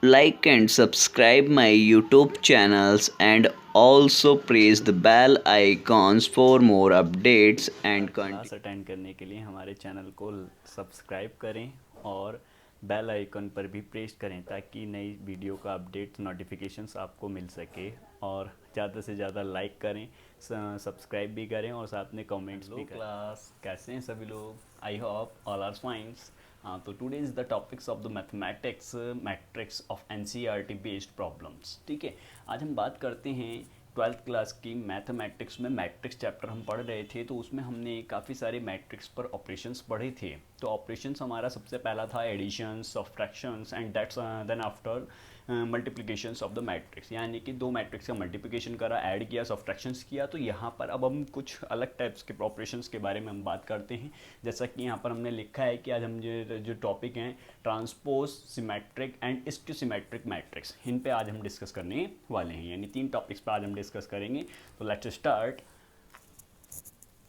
like and subscribe my YouTube channels and also press the bell icons for more updates and content. Class attend करने के लिए हमारे channel को subscribe करें और बेल आइकन पर भी प्रेस करें ताकि नई वीडियो का अपडेट नोटिफिकेशंस आपको मिल सके। और ज़्यादा से ज़्यादा लाइक करें, सब्सक्राइब भी करें और साथ में कमेंट्स भी करें। क्लास कैसे हैं सभी लोग? I hope all are fines. तो today is the topics of the mathematics matrix of NCERT based problems. ठीक है, आज हम बात करते हैं 12th क्लास की मैथमेटिक्स में। मैट्रिक्स चैप्टर हम पढ़ रहे थे तो उसमें हमने काफ़ी सारे मैट्रिक्स पर ऑपरेशंस पढ़े थे। तो ऑपरेशंस हमारा सबसे पहला था addition, subtractions and that's then after multiplications of the matrix, यानी कि दो मैट्रिक्स का मल्टीप्लिकेशन करा, ऐड किया, सब्ट्रैक्शंस किया। तो यहाँ पर अब हम कुछ अलग टाइप्स के ऑपरेशंस के बारे में हम बात करते हैं। जैसा कि यहाँ पर हमने लिखा है कि आज हम जो टॉपिक हैं transpose, symmetric and skew symmetric matrix, इन पे आज हम डिस्कस करने वाले हैं। यानी 3 टॉपिक्स पे आज हम डिस्कस करेंगे। तो लेट्स स्टार्ट।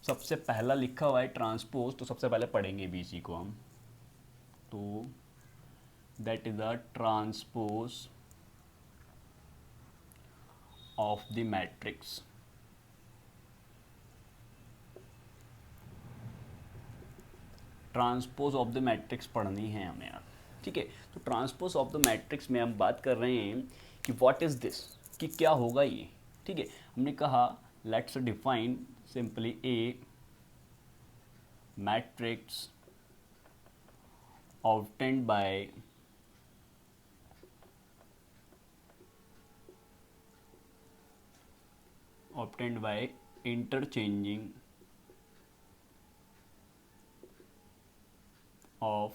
सबसे पहला लिखा हुआ है ट्रांसपोज, तो सबसे पहले पढ़ेंगे बीसी को हम। तो that is the transpose of the matrix. Transpose of the matrix पढ़नी है हमें यार। ठीक है, तो ट्रांसपोज ऑफ द मैट्रिक्स में हम बात कर रहे हैं कि व्हाट इज दिस, कि क्या होगा ये। ठीक है, हमने कहा let's define simply A matrix obtained by interchanging of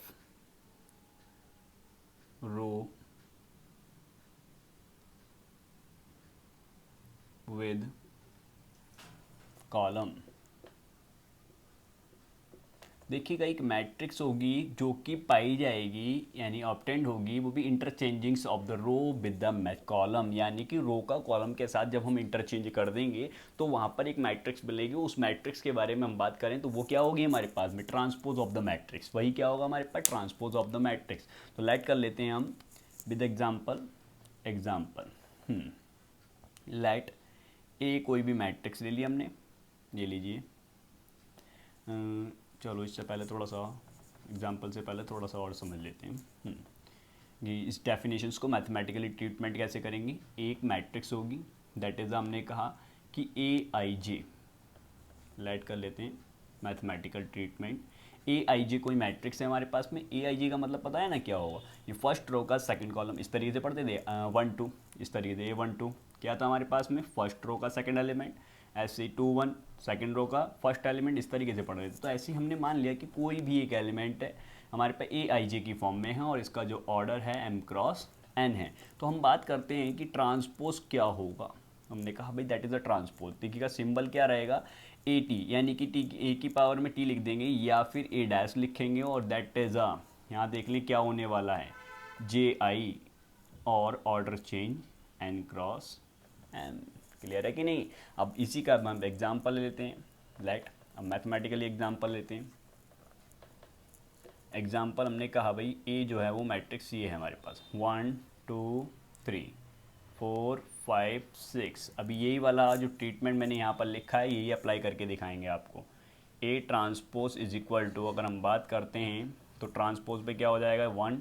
row with column। देखिएगा, एक मैट्रिक्स होगी जो कि पाई जाएगी यानी ऑब्टेंड होगी, वो भी interchangings of the row with the column, यानी कि रो का कॉलम के साथ जब हम इंटरचेंज कर देंगे तो वहाँ पर एक मैट्रिक्स मिलेगी। उस मैट्रिक्स के बारे में हम बात करें तो वो क्या होगी हमारे पास में, ट्रांसपोज ऑफ द मैट्रिक्स। वही क्या होगा हमारे पास, ट्रांसपोज ऑफ द मैट्रिक्स। तो लेट कर लेते हैं हम विद एग्जाम्पल लेट ए कोई भी मैट्रिक्स ले लिया हमने, ये लीजिए। चलो इससे पहले थोड़ा सा एग्जाम्पल से पहले थोड़ा सा और समझ लेते हैं कि इस डेफिनेशंस को मैथमेटिकली ट्रीटमेंट कैसे करेंगे। एक मैट्रिक्स होगी, दैट इज़ हमने कहा कि ए आई जे, लेट कर लेते हैं मैथमेटिकल ट्रीटमेंट। ए आई जे कोई मैट्रिक्स है हमारे पास में। ए आई जे का मतलब पता है ना क्या होगा, ये फर्स्ट रो का सेकंड कॉलम, इस तरीके से पढ़ते थे 1 2, इस तरीके से A 1 2 क्या था हमारे पास में, फर्स्ट रो का सेकंड एलिमेंट, ऐसे 2 1 सेकंड रो का फर्स्ट एलिमेंट, इस तरीके से पढ़ रहे थे। तो ऐसे ही हमने मान लिया कि कोई भी एक एलिमेंट है हमारे पास ए आई जे की फॉर्म में है और इसका जो ऑर्डर है m क्रॉस n है। तो हम बात करते हैं कि ट्रांसपोज क्या होगा। हमने कहा भाई दैट इज़ अ ट्रांसपोज। देखिएगा सिंबल क्या रहेगा, ए टी, यानी कि टी ए की पावर में टी लिख देंगे या फिर ए डैश लिखेंगे और दैट इज़ अ, यहाँ देख लें क्या होने वाला है, जे आई और order change n cross m। Clear है कि नहीं? अब इसी का हम एग्जाम्पल लेते हैं। लेट अब मैथमेटिकली एग्जाम्पल लेते हैं। एग्जाम्पल हमने कहा भाई ए जो है वो मैट्रिक्स ये है हमारे पास 1 2 3 4 5 6। अभी यही वाला जो ट्रीटमेंट मैंने यहाँ पर लिखा है यही अप्लाई करके दिखाएंगे आपको। A transpose is equal to, अगर हम बात करते हैं तो ट्रांसपोज पे क्या हो जाएगा 1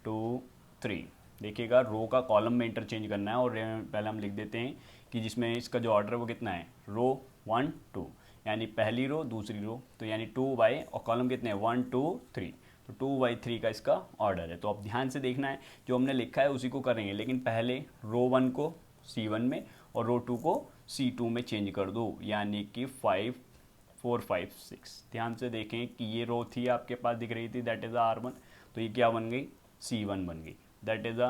2 3। देखिएगा रो का कॉलम में इंटरचेंज करना है और पहले हम लिख देते हैं कि जिसमें इसका जो ऑर्डर है वो कितना है, रो 1 2, यानी पहली रो दूसरी रो, तो यानी 2 बाई और कॉलम कितने हैं 1 2 3, तो 2 बाई 3 का इसका ऑर्डर है। तो अब ध्यान से देखना है, जो हमने लिखा है उसी को करेंगे, लेकिन पहले रो 1 को C1 में और रो 2 को C2 में चेंज कर दो, यानी कि 5 4 5 6। ध्यान से देखें कि ये रो थी आपके पास दिख रही थी, दैट इज़ R1, तो ये क्या बन गई, C1 बन गई, दैट इज़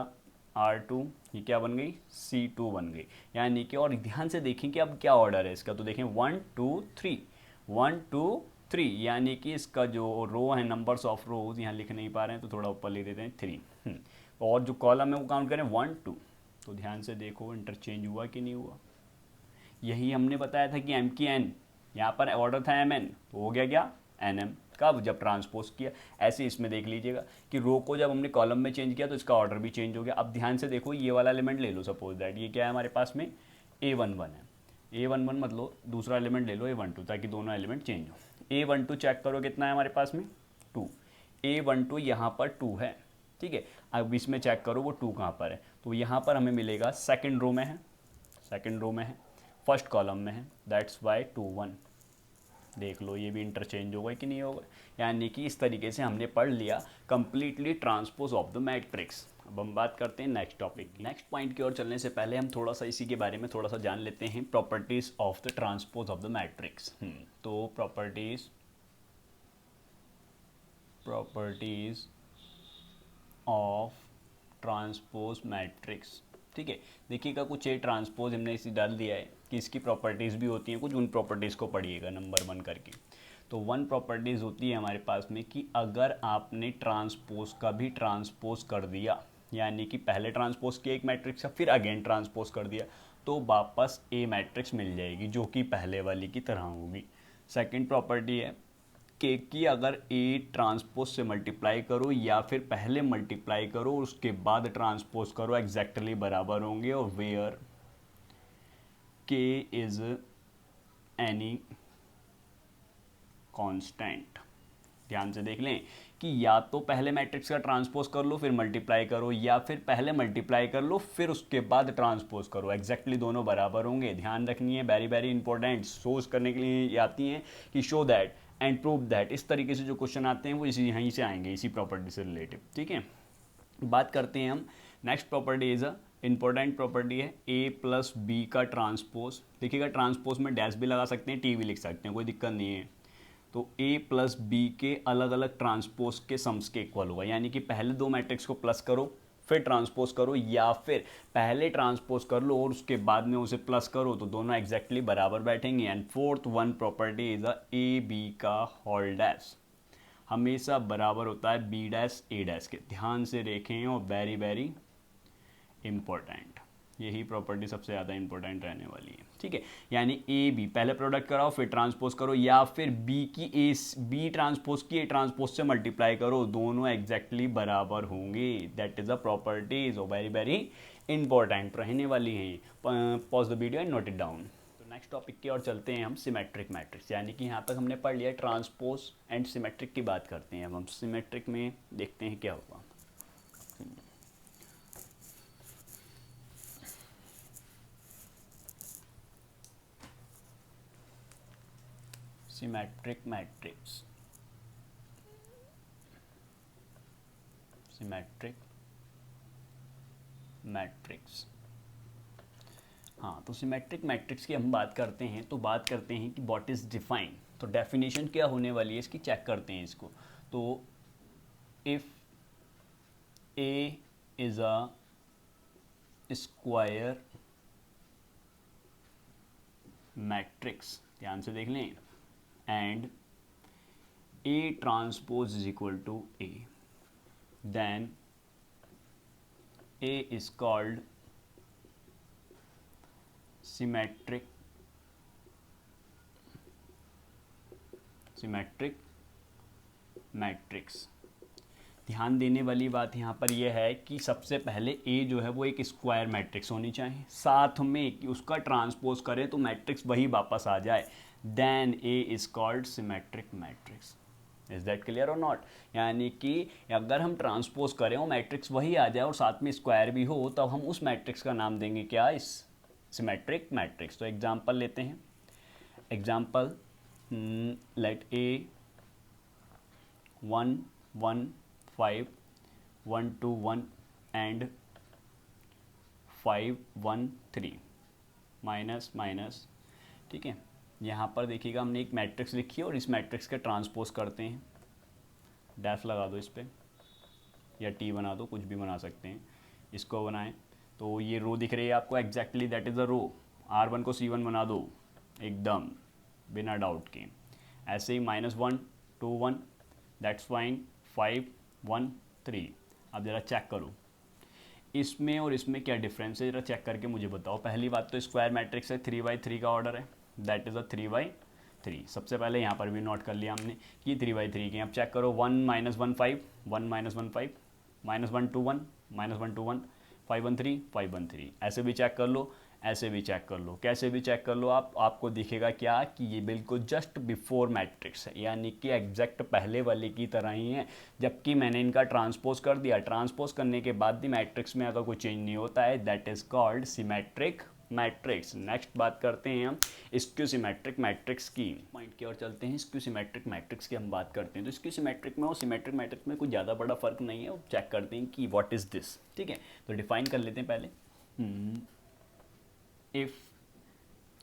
R2, ये क्या बन गई, C2 बन गई, यानी कि। और ध्यान से देखें कि अब क्या ऑर्डर है इसका, तो देखें 1 2 3 1 2 3, यानी कि इसका जो रो है, नंबर्स ऑफ रोज यहाँ लिख नहीं पा रहे हैं तो थोड़ा ऊपर लिख देते हैं 3। और जो कॉलम है वो काउंट करें 1 2। तो ध्यान से देखो इंटरचेंज हुआ कि नहीं हुआ। यही हमने बताया था कि m की n, यहाँ पर ऑर्डर था mn, तो हो गया क्या nm। कब? जब ट्रांसपोज किया। ऐसे इसमें देख लीजिएगा कि रो को जब हमने कॉलम में चेंज किया तो इसका ऑर्डर भी चेंज हो गया। अब ध्यान से देखो, ये वाला एलिमेंट ले लो, सपोज दैट ये क्या है हमारे पास में, A11 है। A11 मतलब दूसरा एलिमेंट ले लो A12, ताकि दोनों एलिमेंट चेंज हो। A12 चेक करो कितना है हमारे पास में, 2। A12 यहाँ पर 2 है, ठीक है। अब इसमें चेक करो वो 2 कहाँ पर है, तो यहाँ पर हमें मिलेगा सेकंड रो में है, सेकंड रो में है, फर्स्ट कॉलम में है, दैट्स वाई 2 1। देख लो ये भी इंटरचेंज होगा कि नहीं होगा। यानी कि इस तरीके से हमने पढ़ लिया completely transpose of the matrix. अब हम बात करते हैं नेक्स्ट टॉपिक की। नेक्स्ट पॉइंट की ओर चलने से पहले हम थोड़ा सा इसी के बारे में थोड़ा सा जान लेते हैं, properties of the transpose of the matrix. तो प्रॉपर्टीज ऑफ ट्रांसपोज मैट्रिक्स, ठीक है। देखिएगा कुछ ये ट्रांसपोज हमने इसी डाल दिया है कि इसकी प्रॉपर्टीज़ भी होती हैं कुछ, उन प्रॉपर्टीज़ को पढ़िएगा नंबर 1 करके। तो 1 प्रॉपर्टीज़ होती है हमारे पास में कि अगर आपने ट्रांसपोज का भी ट्रांसपोज कर दिया, यानी कि पहले ट्रांसपोज किया एक मैट्रिक्स का, फिर अगेन ट्रांसपोज कर दिया, तो वापस ए मैट्रिक्स मिल जाएगी जो कि पहले वाली की तरह होगी। सेकेंड प्रॉपर्टी है कि अगर ए ट्रांसपोज से मल्टीप्लाई करो या फिर पहले मल्टीप्लाई करो उसके बाद ट्रांसपोज करो, एग्जैक्टली बराबर होंगे। और वेयर के इज एनी कांस्टेंट, ध्यान से देख लें कि या तो पहले मैट्रिक्स का ट्रांसपोज कर लो फिर मल्टीप्लाई करो, या फिर पहले मल्टीप्लाई कर लो फिर उसके बाद ट्रांसपोज करो, एग्जैक्टली दोनों बराबर होंगे। ध्यान रखनी है, वेरी वेरी इंपॉर्टेंट, शोज करने के लिए आती हैं कि show that and prove that, इस तरीके से जो क्वेश्चन आते हैं वो इसी यहीं से आएंगे, इसी प्रॉपर्टी से रिलेटिव, ठीक है। बात करते हैं हम next property is important property है ए प्लस बी का ट्रांसपोज। देखिएगा ट्रांसपोज में डैश भी लगा सकते हैं, टी भी लिख सकते हैं, कोई दिक्कत नहीं है। तो ए प्लस बी के अलग अलग ट्रांसपोज के सम्स के इक्वल होगा, यानी कि पहले दो मैट्रिक्स को प्लस करो फिर ट्रांसपोज करो, या फिर पहले ट्रांसपोज कर लो और उसके बाद में उसे प्लस करो, तो दोनों एग्जैक्टली बराबर बैठेंगे। And fourth 1 property is A B का होल डैश हमेशा बराबर होता है बी डैश ए डैश के। ध्यान से देखें और वेरी वेरी इंपॉर्टेंट, यही प्रॉपर्टी सबसे ज़्यादा इंपॉर्टेंट रहने वाली है, ठीक है। यानी ए बी पहले प्रोडक्ट कराओ फिर ट्रांसपोज करो, या फिर बी की ए बी ट्रांसपोज की ए ट्रांसपोज से मल्टीप्लाई करो, दोनों एग्जैक्टली बराबर होंगे। That is a properties very very important रहने वाली हैं। Pause the video and note it down. तो नेक्स्ट टॉपिक की ओर चलते हैं हम, सिमेट्रिक मैट्रिक्स। यानी कि यहाँ तक हमने पढ़ लिया ट्रांसपोज एंड सिमेट्रिक की बात करते हैं। अब हम सिमेट्रिक में देखते हैं क्या होगा। सिमेट्रिक मैट्रिक्स, सिमेट्रिक मैट्रिक्स, हाँ। तो सिमेट्रिक मैट्रिक्स की हम बात करते हैं तो बात करते हैं कि व्हाट इज डिफाइन। तो डेफिनेशन क्या होने वाली है इसकी, चेक करते हैं इसको। तो if A is a square matrix, ध्यान से देख लें, and A transpose is equal to A, then A is called symmetric matrix. ध्यान देने वाली बात यहाँ पर यह है कि सबसे पहले A जो है वो एक स्क्वायर मैट्रिक्स होनी चाहिए, साथ में कि उसका ट्रांसपोज करें तो मैट्रिक्स वही वापस आ जाए। Then A is called symmetric matrix. Is that clear और नॉट? यानी कि अगर हम ट्रांसपोज करें और मैट्रिक्स वही आ जाए और साथ में स्क्वायर भी हो, तब हम उस मैट्रिक्स का नाम देंगे क्या, इस सिमेट्रिक मैट्रिक्स। तो एग्जांपल लेते हैं, example let A 1 1 5 1 2 1 and 5 1 3 minus minus, ठीक है। यहाँ पर देखिएगा हमने एक मैट्रिक्स लिखी है और इस मैट्रिक्स का ट्रांसपोज करते हैं, डैश लगा दो इस पर या टी बना दो, कुछ भी बना सकते हैं। इसको बनाएं तो ये रो दिख रही है आपको, exactly that is a row. R1 को C1 बना दो एकदम बिना डाउट के। ऐसे ही -1 2 1 दैट्स फाइन, 5 1 3। अब ज़रा चेक करो इसमें और इसमें क्या डिफरेंस है, ज़रा चेक करके मुझे बताओ। पहली बात तो स्क्वायर मैट्रिक्स है, 3 by 3 का ऑर्डर है, दैट इज़ अ 3 by 3। सबसे पहले यहाँ पर भी नोट कर लिया हमने कि 3/3 की। अब चेक करो 1 -1 5, 1 -1 5, -1 2 1, -1 2 1, 5 1 3, 5 1 3। ऐसे भी चेक कर लो, ऐसे भी चेक कर लो, कैसे भी चेक कर लो आप, आपको दिखेगा क्या कि ये बिल्कुल जस्ट बिफोर मैट्रिक्स है, यानी कि एग्जैक्ट पहले वाले की तरह ही है। जबकि मैंने इनका ट्रांसपोज कर दिया, ट्रांसपोज करने के बाद भी मैट्रिक्स में अगर कोई चेंज नहीं होता है, that is called symmetric matrix. Next बात करते हैं हम स्क्यू सिमेट्रिक मैट्रिक्स की। पॉइंट की ओर चलते हैं, स्क्यू सिमेट्रिक मैट्रिक्स की हम बात करते हैं। तो स्क्यू सिमेट्रिक में और सिमेट्रिक मैट्रिक्स में कोई ज़्यादा बड़ा फर्क नहीं है, वो चेक करते हैं कि व्हाट इज़ दिस। ठीक है, तो डिफाइन कर लेते हैं पहले। If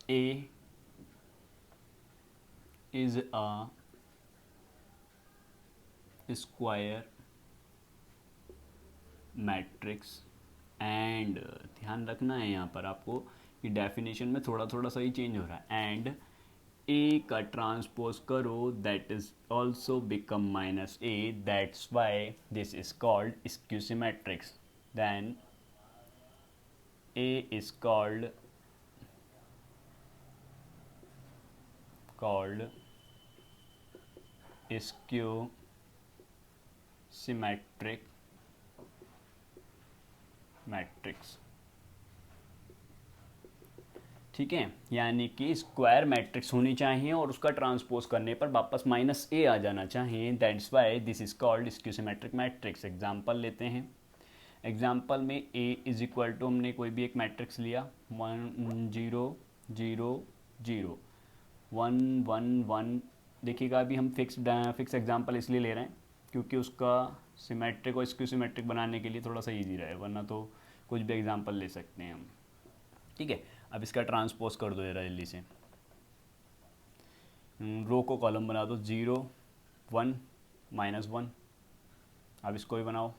A is a square matrix and ध्यान रखना है यहाँ पर आपको कि डेफिनेशन में थोड़ा थोड़ा सा ही चेंज हो रहा है, एंड A का ट्रांसपोज करो that is also become -A, that's why this is called skew symmetrics. Then A is called skew symmetric matrix. ठीक है, यानी कि स्क्वायर मैट्रिक्स होनी चाहिए और उसका ट्रांसपोज करने पर वापस -A आ जाना चाहिए, that's why this is called skew symmetric matrix. Example लेते हैं। एग्जांपल में A इज इक्वल टू, हमने कोई भी एक मैट्रिक्स लिया 1 0 0 0 1 1 1। देखिएगा अभी हम फिक्स एग्जांपल इसलिए ले रहे हैं क्योंकि उसका सिमेट्रिक और स्क्यू सिमेट्रिक बनाने के लिए थोड़ा सा ईजी रहे, वरना तो कुछ भी एग्जांपल ले सकते हैं हम। ठीक है, अब इसका ट्रांसपोज कर दो जरा जल्दी से। रो को कॉलम बना दो, 0 1 -1। अब इसको भी बनाओ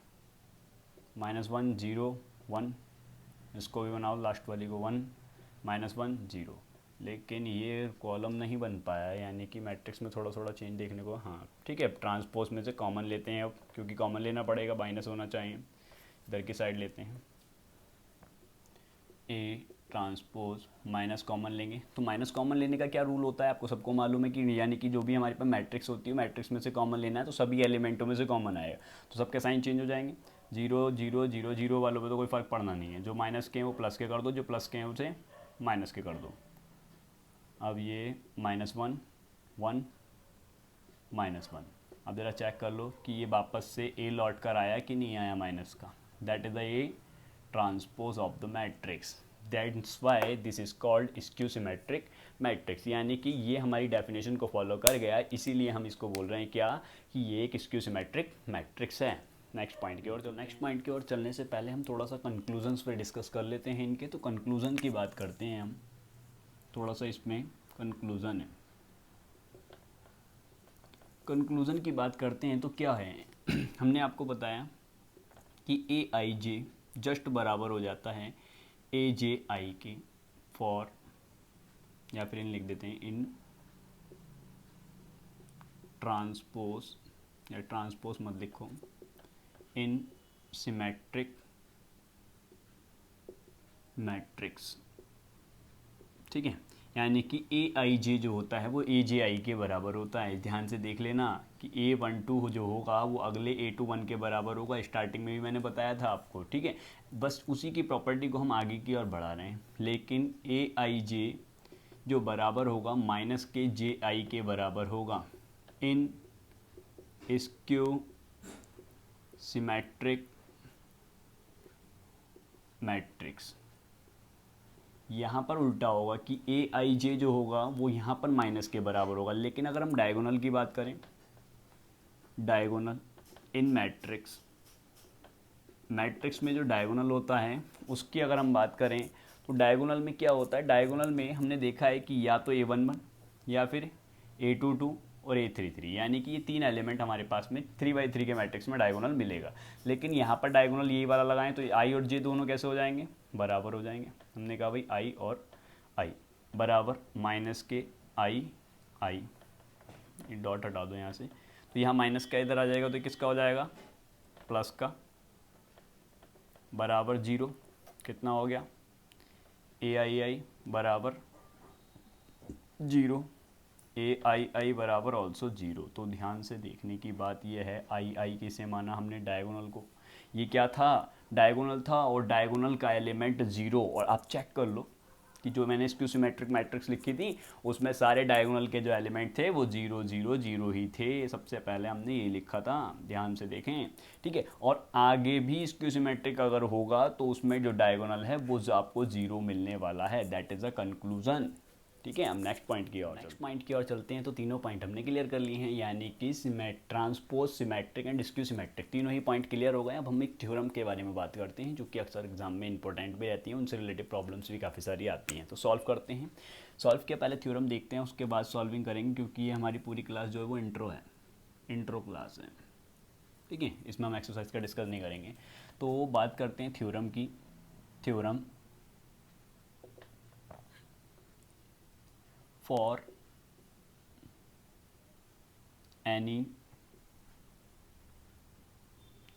-1 0 1, इसको भी बनाओ लास्ट वाली को 1 -1 0। लेकिन ये कॉलम नहीं बन पाया, यानी कि मैट्रिक्स में थोड़ा थोड़ा चेंज देखने को। हाँ ठीक है, अब में से कॉमन लेते हैं अब, क्योंकि कॉमन लेना पड़ेगा, माइनस होना चाहिए। इधर की साइड लेते हैं, ए ट्रांसपोज माइनस कॉमन लेंगे। तो माइनस कॉमन लेने का क्या रूल होता है आपको सबको मालूम है कि, यानी कि जो भी हमारे पास मैट्रिक्स होती है, मैट्रिक्स में से कॉमन लेना है तो सभी एलिमेंटों में से कॉमन आएगा, तो सबके साइन चेंज हो जाएंगे। 0 0 0 0 वालों पे तो कोई फ़र्क पड़ना नहीं है, जो माइनस के हैं वो प्लस के कर दो, जो प्लस के हैं उसे माइनस के कर दो। अब ये -1 1 -1। अब ज़रा चेक कर लो कि ये वापस से ए लौट कर आया कि नहीं आया माइनस का, that is the A transpose of the matrix. That's why this is called skew symmetric matrix, यानी कि ये हमारी डेफिनेशन को फॉलो कर गया, इसीलिए हम इसको बोल रहे हैं क्या, कि ये एक स्क्यू सिमेट्रिक मैट्रिक्स है। नेक्स्ट पॉइंट की ओर, तो नेक्स्ट पॉइंट की ओर चलने से पहले हम थोड़ा सा कंक्लूजन्स पे डिस्कस कर लेते हैं इनके। तो कंक्लूजन की बात करते हैं हम, थोड़ा सा इसमें कंक्लूज़न है। कंक्लूज़न की बात करते हैं तो क्या है हमने आपको बताया कि AIJ जस्ट बराबर हो जाता है AJI के, फॉर, या फिर इन लिख देते हैं इन ट्रांसपोज, या ट्रांसपोज मत लिखो, इन सिमेट्रिक मैट्रिक्स। ठीक है, यानी कि AIJ जो होता है वो AJI के बराबर होता है। ध्यान से देख लेना कि A12 जो होगा वो अगले A21 के बराबर होगा, स्टार्टिंग में भी मैंने बताया था आपको। ठीक है, बस उसी की प्रॉपर्टी को हम आगे की ओर बढ़ा रहे हैं। लेकिन AIJ जो बराबर होगा माइनस के JI के बराबर होगा इन स्क्यू सिमेट्रिक मैट्रिक्स। यहाँ पर उल्टा होगा कि AIJ जो होगा वो यहाँ पर माइनस के बराबर होगा। लेकिन अगर हम डायगोनल की बात करें, डायगोनल इन मैट्रिक्स, मैट्रिक्स में जो डायगोनल होता है उसकी अगर हम बात करें तो डायगोनल में क्या होता है, डायगोनल में हमने देखा है कि या तो A11 या फिर A22 और A33, यानी कि ये तीन एलिमेंट हमारे पास में 3/3 के मैट्रिक्स में डायगोनल मिलेगा। लेकिन यहाँ पर डायगोनल यही वाला लगाएं तो I और J दोनों कैसे हो जाएंगे, बराबर हो जाएंगे। हमने कहा भाई I और I बराबर, माइनस के I डॉट हटा दो यहाँ से, तो यहाँ माइनस का इधर आ जाएगा तो किसका हो जाएगा, प्लस का, बराबर 0। कितना हो गया, AII बराबर 0। ए आई आई बराबर ऑल्सो जीरो। तो ध्यान से देखने की बात यह है, आई आई किसे माना हमने, डायगोनल को। ये क्या था, डायगोनल था, और डायगोनल का एलिमेंट जीरो। और आप चेक कर लो कि जो मैंने स्क्यू सिमेट्रिक मैट्रिक्स लिखी थी उसमें सारे डायगोनल के जो एलिमेंट थे वो जीरो जीरो जीरो ही थे। सबसे पहले हमने ये लिखा था, ध्यान से देखें, ठीक है। और आगे भी स्क्यू सिमेट्रिक अगर होगा तो उसमें जो डायगोनल है वो आपको जीरो मिलने वाला है। दैट इज़ अ कंक्लूजन, ठीक है। हम नेक्स्ट पॉइंट की ओर चलते हैं। तो तीनों पॉइंट हमने क्लियर कर लिए हैं, यानी कि transpose, symmetric and skew symmetric, तीनों ही पॉइंट क्लियर हो गए। अब हम एक थ्योरम के बारे में बात करते हैं जो कि अक्सर एग्जाम में इंपॉर्टेंट भी रहती है, उनसे रिलेटेड प्रॉब्लम्स भी काफ़ी सारी आती हैं। तो सॉल्व करते हैं। सॉल्व के पहले थ्योरम देखते हैं, उसके बाद सॉल्विंग करेंगे, क्योंकि ये हमारी पूरी क्लास जो है वो इंट्रो है, इंट्रो क्लास है, ठीक है। इसमें हम एक्सरसाइज का डिस्कस नहीं करेंगे। तो बात करते हैं थ्योरम की। Theorem for N E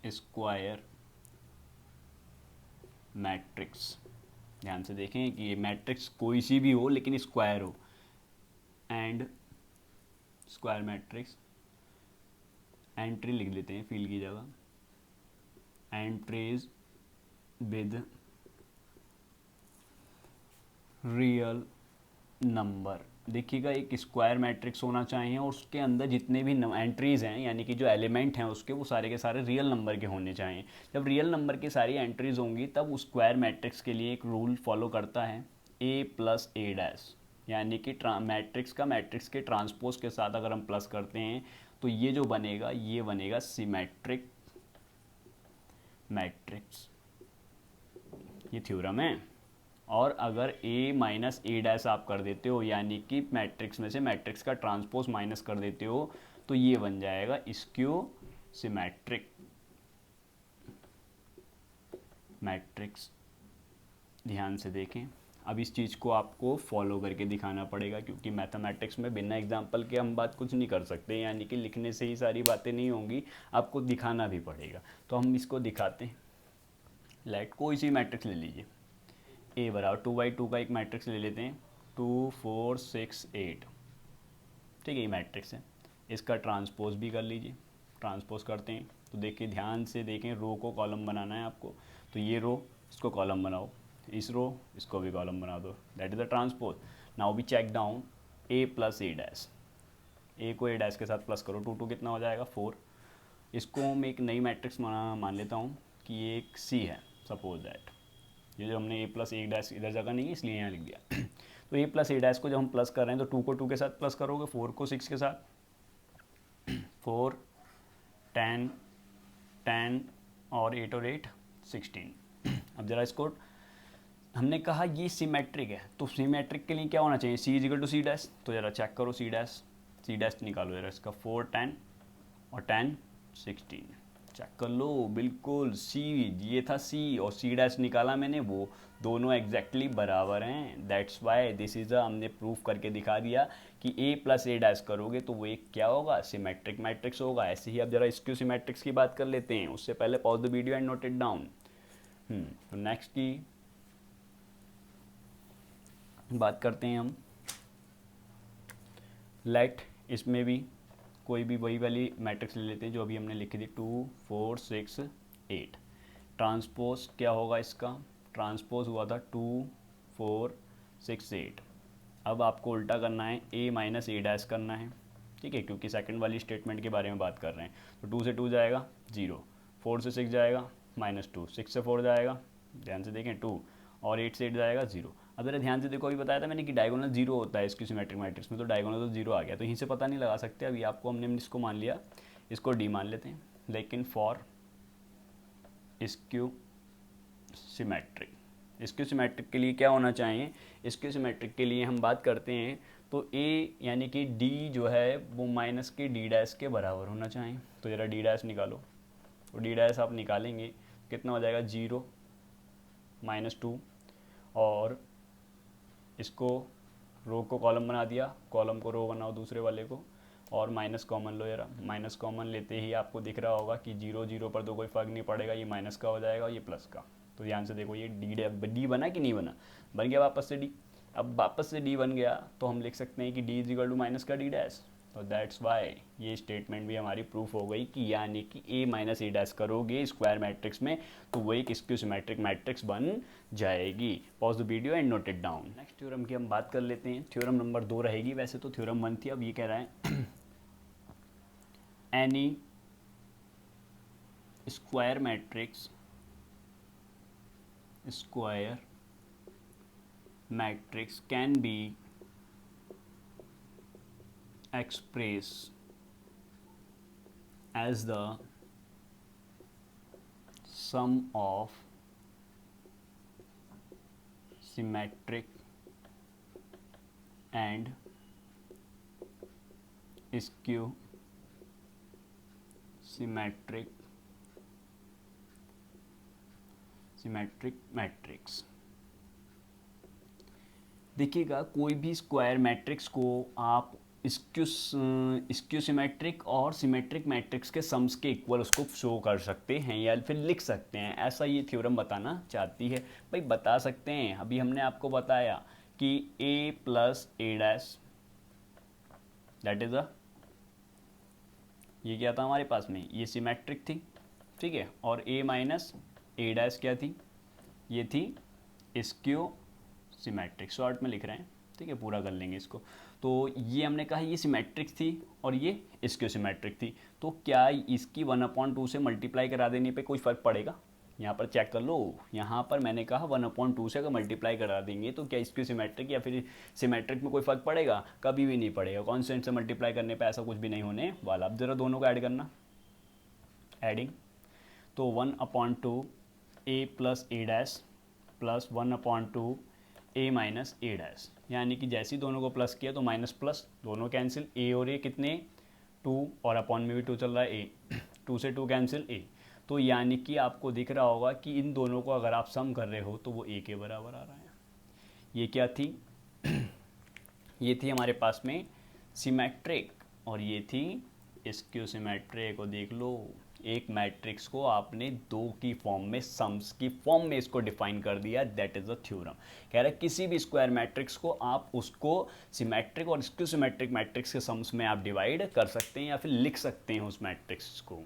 square matrix. ध्यान से देखें कि ये मैट्रिक्स कोई सी भी हो लेकिन स्क्वायर हो, एंड स्क्वायर मैट्रिक्स, एंट्री लिख लेते हैं फील्ड की जगह, एंट्रीज विद रियल नंबर। देखिएगा, एक स्क्वायर मैट्रिक्स होना चाहिए और उसके अंदर जितने भी एंट्रीज हैं, यानी कि जो एलिमेंट हैं उसके, वो सारे के सारे रियल नंबर के होने चाहिए। जब रियल नंबर की सारी एंट्रीज होंगी तब उस स्क्वायर मैट्रिक्स के लिए एक रूल फॉलो करता है, ए प्लस ए डैश, यानी कि मैट्रिक्स का मैट्रिक्स के ट्रांसपोज के साथ अगर हम प्लस करते हैं तो ये जो बनेगा ये बनेगा सिमेट्रिक मैट्रिक्स। ये थ्योरम है। और अगर a माइनस ए डैश आप कर देते हो, यानी कि मैट्रिक्स में से मैट्रिक्स का ट्रांसपोज माइनस कर देते हो, तो ये बन जाएगा स्क्यू सिमेट्रिक मैट्रिक्स। ध्यान से देखें, अब इस चीज़ को आपको फॉलो करके दिखाना पड़ेगा, क्योंकि मैथमेटिक्स में बिना एग्जाम्पल के हम बात कुछ नहीं कर सकते, यानी कि लिखने से ही सारी बातें नहीं होंगी, आपको दिखाना भी पड़ेगा। तो हम इसको दिखाते हैं। लेट कोई सी मैट्रिक्स ले लीजिए, ए बराबर 2/2 का एक मैट्रिक्स ले लेते हैं, 2 4 6 8, ठीक है। ये मैट्रिक्स है, इसका ट्रांसपोज भी कर लीजिए। ट्रांसपोज करते हैं तो देखिए, ध्यान से देखें, रो को कॉलम बनाना है आपको, तो ये रो इसको कॉलम बनाओ, इस रो इसको भी कॉलम बना दो, that is the transpose. Now B check down, A plus A dash, A को ए डैश के साथ प्लस करो, 2 2 कितना हो जाएगा 4। इसको मैं एक नई मैट्रिक्स मान लेता हूँ कि ये एक सी है, सपोज दैट। ये जो हमने ए प्लस ए डैश इधर जगह नहीं है इसलिए यहाँ लिख दिया। तो ए प्लस ए डैश को जब हम प्लस कर रहे हैं तो 2 को 2 के साथ प्लस करोगे, 4 को 6 के साथ, 4 10 10 और 8 और 8 16। अब ज़रा इसको, हमने कहा ये सिमेट्रिक है, तो सिमेट्रिक के लिए क्या होना चाहिए, सी इजिकल टू सी डैश। तो ज़रा चेक करो, सी डैश निकालो ज़रा इसका, 4 10 और 10 16, चेक कर लो, बिल्कुल सी, ये था सी और सी डैश निकाला मैंने, वो दोनों एग्जैक्टली बराबर हैं। दैट्स वाई दिस इज़ हमने प्रूफ करके दिखा दिया कि ए प्लस ए डैश करोगे तो वो एक क्या होगा, सिमेट्रिक मैट्रिक्स होगा। ऐसे ही अब जरा स्क्यू सिमेट्रिक्स की बात कर लेते हैं, उससे पहले pause the video and note it down. तो नेक्स्ट की बात करते हैं हम, लेट, इसमें भी कोई भी वही वाली मैट्रिक्स ले लेते हैं जो अभी हमने लिखी थी, 2 4 6 8। ट्रांसपोज क्या होगा इसका, ट्रांसपोज हुआ था 2 4 6 8। अब आपको उल्टा करना है, ए माइनस ए डैश करना है, ठीक है, क्योंकि सेकंड वाली स्टेटमेंट के बारे में बात कर रहे हैं। तो 2 से 2 जाएगा 0, 4 से 6 जाएगा -2, 6 से 4 जाएगा, ध्यान से देखें 2, और 8 से 8 जाएगा 0। अब जरा ध्यान से देखो, अभी बताया था मैंने कि डायगोनल 0 होता है इसकी सिमेट्रिक मैट्रिक्स में, तो डायगोनल तो 0 आ गया, तो यहीं से पता नहीं लगा सकते। अभी आपको हमने इसको मान लिया, इसको डी मान लेते हैं, लेकिन for skew symmetric, skew symmetric के लिए क्या होना चाहिए, स्क्यू सिमेट्रिक के लिए हम बात करते हैं तो ए यानी कि डी जो है वो माइनस के डी डैश के बराबर होना चाहिए। तो ज़रा डी डैश निकालो, तो डी डैश आप निकालेंगे कितना हो जाएगा, 0 -2, और इसको रो को कॉलम बना दिया, कॉलम को रो बनाओ दूसरे वाले को, और माइनस कॉमन लो। यार माइनस कॉमन लेते ही आपको दिख रहा होगा कि 0 0 पर तो कोई फ़र्क नहीं पड़ेगा, ये माइनस का हो जाएगा और ये प्लस का। तो ध्यान से देखो, ये डी बना कि नहीं बना, बन गया वापस से डी। अब वापस से डी बन गया तो हम लिख सकते हैं कि D is equal to minus का डी डैश, तो दैट्स वाई ये स्टेटमेंट भी हमारी प्रूफ हो गई कि यानी कि ए माइनस ए डैश करोगे स्क्वायर मैट्रिक्स में तो वो एक स्क्यू सिमेट्रिक मैट्रिक्स बन जाएगी। Pause the video and note it down. Next theorem की हम बात कर लेते हैं। थ्योरम नंबर 2 रहेगी, वैसे तो थ्योरम 1 थी, अब ये कह रहा है N E square matrix can be expressed as the sum of symmetric and skew symmetric matrix. देखिएगा कोई भी स्क्वायर मैट्रिक्स को आप स्क्यू सिमेट्रिक और सिमेट्रिक मैट्रिक्स के सम्स के इक्वल उसको शो कर सकते हैं या फिर लिख सकते हैं, ऐसा ये थ्योरम बताना चाहती है। भाई बता सकते हैं, अभी हमने आपको बताया कि a plus A dash that is ये क्या था हमारे पास में, ये सिमेट्रिक थी, ठीक है, और a माइनस ए डैश क्या थी, ये थी स्क्यू सिमेट्रिक, शॉर्ट में लिख रहे हैं, ठीक है, पूरा कर लेंगे इसको। तो ये हमने कहा ये सिमेट्रिक थी और ये स्क्यू सिमेट्रिक थी, तो क्या इसकी 1/2 से मल्टीप्लाई करा देने पे कोई फ़र्क पड़ेगा? यहाँ पर चेक कर लो, यहाँ पर मैंने कहा 1/2 से अगर मल्टीप्लाई करा देंगे तो क्या स्क्यू सिमेट्रिक या फिर सिमेट्रिक में कोई फ़र्क पड़ेगा? कभी भी नहीं पड़ेगा, कॉन्स्टेंट से मल्टीप्लाई करने पर ऐसा कुछ भी नहीं होने वाला। अब ज़रा दोनों को ऐड करना, एडिंग, तो 1/2 ए plus A dash plus 1/2 A minus A dash, यानी कि जैसे ही दोनों को प्लस किया तो माइनस प्लस दोनों कैंसिल, ए और ए कितने 2 और अपॉन में भी 2 चल रहा है, ए 2 से 2 कैंसिल ए, तो यानी कि आपको दिख रहा होगा कि इन दोनों को अगर आप सम कर रहे हो तो वो ए के बराबर आ रहा है। ये क्या थी ये थी हमारे पास में सिमेट्रिक और ये थी स्क्यू सिमेट्रिक। और देख लो एक मैट्रिक्स को आपने दो की फॉर्म में, सम्स की फॉर्म में इसको डिफाइन कर दिया, दैट इज अ थ्योरम। कह रहा है किसी भी स्क्वायर मैट्रिक्स को आप उसको सिमेट्रिक और स्क्यू सिमेट्रिक मैट्रिक्स के सम्स में आप डिवाइड कर सकते हैं या फिर लिख सकते हैं उस मैट्रिक्स को।